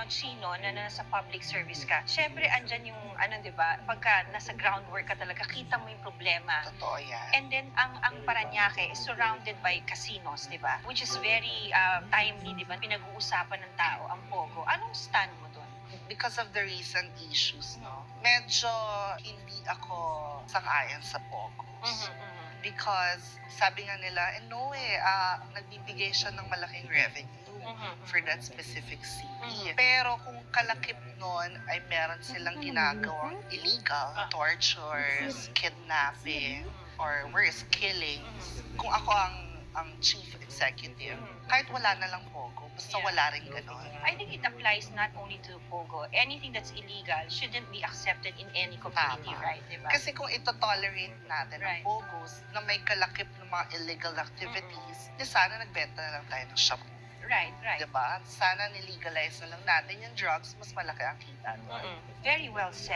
Chino, na nasa public service ka, syempre andyan yung, di ba, pagka nasa groundwork ka talaga, kita mo yung problema. Totoo yan. And then, ang Parañaque is surrounded by casinos, di ba? Which is very timely, di ba? Pinag-uusapan ng tao ang Pogo. Anong stand mo doon? Because of the recent issues, no? Medyo hindi ako sang-ayon sa Pogos. Because sabi nga nila, nagbibigay siya ng malaking revenue for that specific city. Pero kung kalakip nun ay meron silang ginagawang illegal, tortures, kidnapping, or worse, killings. Kung ako ang chief executive, kahit wala na lang Pogo, basta wala rin ganon. I think it applies not only to Pogo. Anything that's illegal shouldn't be accepted in any community, Tama. right? Diba? Kasi kung ito-tolerate natin ang Right. Pogos na may kalakip ng mga illegal activities, di sana nagbenta na lang tayo ng shabu. Right. Diba? Sana nilegalize na lang natin yung drugs, mas malaki ang kita doon. Very well said.